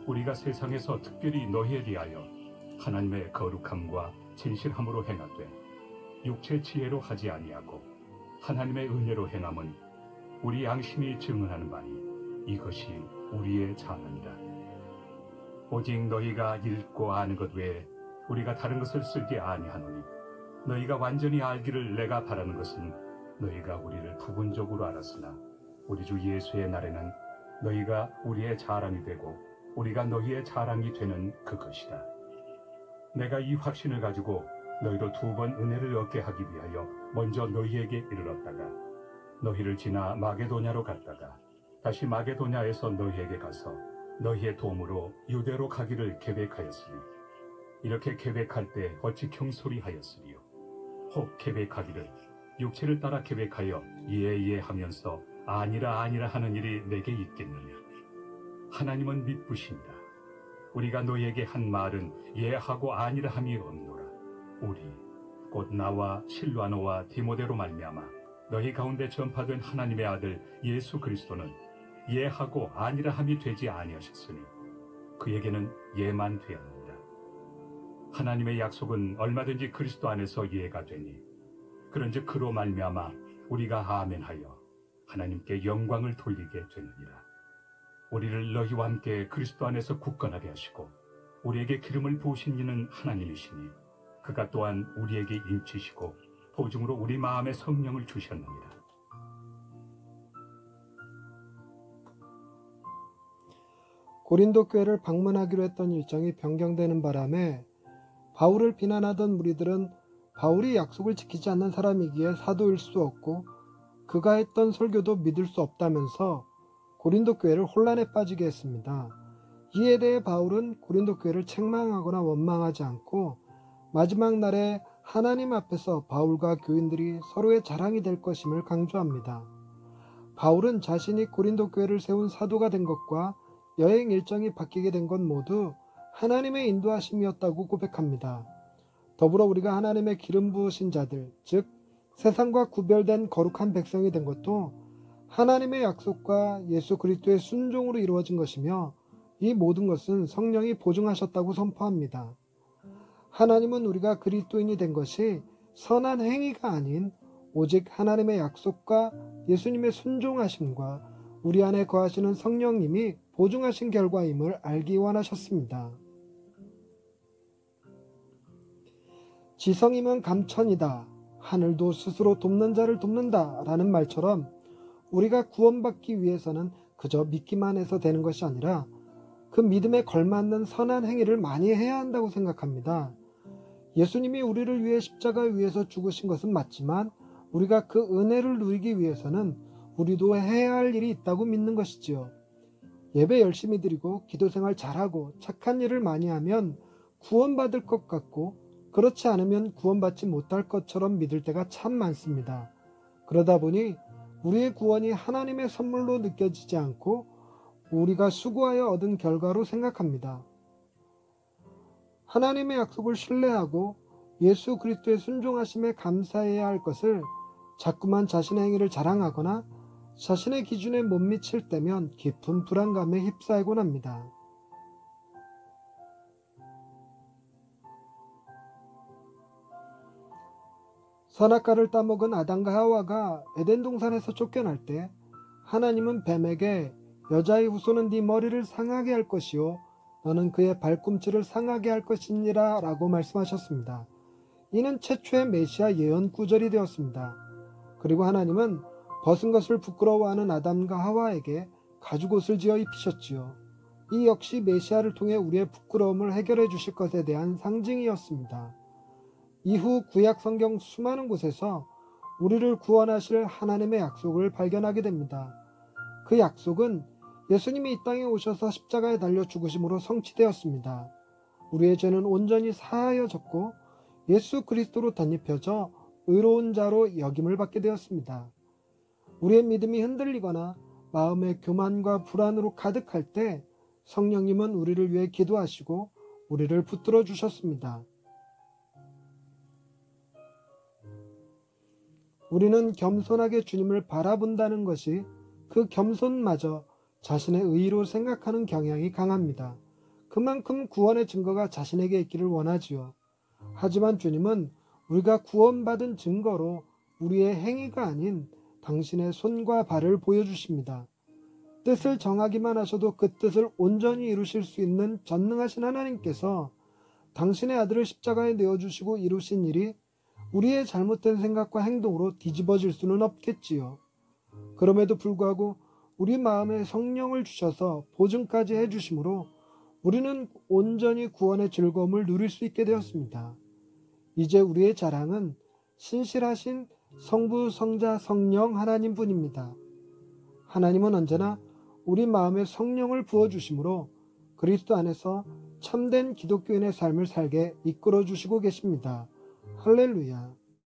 우리가 세상에서 특별히 너희에 대하여 하나님의 거룩함과 진실함으로 행하되 육체 지혜로 하지 아니하고 하나님의 은혜로 행함은 우리 양심이 증언하는 바니 이것이 우리의 자랑이라. 오직 너희가 읽고 아는 것 외에 우리가 다른 것을 쓰지 아니하노니 너희가 완전히 알기를 내가 바라는 것은 너희가 우리를 부분적으로 알았으나 우리 주 예수의 날에는 너희가 우리의 자랑이 되고 우리가 너희의 자랑이 되는 그것이다. 내가 이 확신을 가지고 너희로 2번 은혜를 얻게 하기 위하여 먼저 너희에게 이르렀다가 너희를 지나 마게도냐로 갔다가 다시 마게도냐에서 너희에게 가서 너희의 도움으로 유대로 가기를 계획하였으니 이렇게 계획할 때 어찌 경솔이하였으리요. 혹 계획하기를 육체를 따라 계획하여 예하면서 아니라 하는 일이 내게 있겠느냐. 하나님은 미쁘십니다. 우리가 너희에게 한 말은 예하고 아니라 함이 없노라. 우리 곧 나와 실루아노와 디모데로 말미암아 너희 가운데 전파된 하나님의 아들 예수 그리스도는 예하고 아니라 함이 되지 아니하셨으니 그에게는 예만 되었느니라. 하나님의 약속은 얼마든지 그리스도 안에서 예가 되니 그런즉 그로 말미암아 우리가 아멘하여 하나님께 영광을 돌리게 되느니라. 우리를 너희와 함께 그리스도 안에서 굳건하게 하시고 우리에게 기름을 부으신 이는 하나님이시니 그가 또한 우리에게 인치시고 보증으로 우리 마음에 성령을 주셨느니라. 고린도 교회를 방문하기로 했던 일정이 변경되는 바람에 바울을 비난하던 무리들은 바울이 약속을 지키지 않는 사람이기에 사도일 수 없고 그가 했던 설교도 믿을 수 없다면서 고린도 교회를 혼란에 빠지게 했습니다. 이에 대해 바울은 고린도 교회를 책망하거나 원망하지 않고 마지막 날에 하나님 앞에서 바울과 교인들이 서로의 자랑이 될 것임을 강조합니다. 바울은 자신이 고린도 교회를 세운 사도가 된 것과 여행 일정이 바뀌게 된 것 모두 하나님의 인도하심이었다고 고백합니다. 더불어 우리가 하나님의 기름 부으신 자들, 즉 세상과 구별된 거룩한 백성이 된 것도 하나님의 약속과 예수 그리스도의 순종으로 이루어진 것이며 이 모든 것은 성령이 보증하셨다고 선포합니다. 하나님은 우리가 그리스도인이 된 것이 선한 행위가 아닌 오직 하나님의 약속과 예수님의 순종하심과 우리 안에 거하시는 성령님이 보증하신 결과임을 알기 원하셨습니다. 지성이면 감천이다. 하늘도 스스로 돕는 자를 돕는다. 라는 말처럼 우리가 구원받기 위해서는 그저 믿기만 해서 되는 것이 아니라 그 믿음에 걸맞는 선한 행위를 많이 해야 한다고 생각합니다. 예수님이 우리를 위해 십자가 위에서 죽으신 것은 맞지만 우리가 그 은혜를 누리기 위해서는 우리도 해야 할 일이 있다고 믿는 것이지요. 예배 열심히 드리고 기도생활 잘하고 착한 일을 많이 하면 구원받을 것 같고 그렇지 않으면 구원받지 못할 것처럼 믿을 때가 참 많습니다. 그러다 보니 우리의 구원이 하나님의 선물로 느껴지지 않고 우리가 수고하여 얻은 결과로 생각합니다. 하나님의 약속을 신뢰하고 예수 그리스도의 순종하심에 감사해야 할 것을 자꾸만 자신의 행위를 자랑하거나 자신의 기준에 못 미칠 때면 깊은 불안감에 휩싸이곤 합니다. 선악과를 따먹은 아담과 하와가 에덴 동산에서 쫓겨날 때 하나님은 뱀에게 여자의 후손은 네 머리를 상하게 할 것이요 너는 그의 발꿈치를 상하게 할 것이니라 라고 말씀하셨습니다. 이는 최초의 메시아 예언 구절이 되었습니다. 그리고 하나님은 벗은 것을 부끄러워하는 아담과 하와에게 가죽옷을 지어 입히셨지요. 이 역시 메시아를 통해 우리의 부끄러움을 해결해 주실 것에 대한 상징이었습니다. 이후 구약 성경 수많은 곳에서 우리를 구원하실 하나님의 약속을 발견하게 됩니다. 그 약속은 예수님이 이 땅에 오셔서 십자가에 달려 죽으심으로 성취되었습니다. 우리의 죄는 온전히 사하여졌고 예수 그리스도로 덧입혀져 의로운 자로 여김을 받게 되었습니다. 우리의 믿음이 흔들리거나 마음의 교만과 불안으로 가득할 때 성령님은 우리를 위해 기도하시고 우리를 붙들어 주셨습니다. 우리는 겸손하게 주님을 바라본다는 것이 그 겸손마저 자신의 의의로 생각하는 경향이 강합니다. 그만큼 구원의 증거가 자신에게 있기를 원하지요. 하지만 주님은 우리가 구원받은 증거로 우리의 행위가 아닌 당신의 손과 발을 보여주십니다. 뜻을 정하기만 하셔도 그 뜻을 온전히 이루실 수 있는 전능하신 하나님께서 당신의 아들을 십자가에 내어주시고 이루신 일이 우리의 잘못된 생각과 행동으로 뒤집어질 수는 없겠지요. 그럼에도 불구하고 우리 마음에 성령을 주셔서 보증까지 해주심으로 우리는 온전히 구원의 즐거움을 누릴 수 있게 되었습니다. 이제 우리의 자랑은 신실하신 성부, 성자, 성령 하나님뿐입니다. 하나님은 언제나 우리 마음에 성령을 부어주심으로 그리스도 안에서 참된 기독교인의 삶을 살게 이끌어 주시고 계십니다. 할렐루야.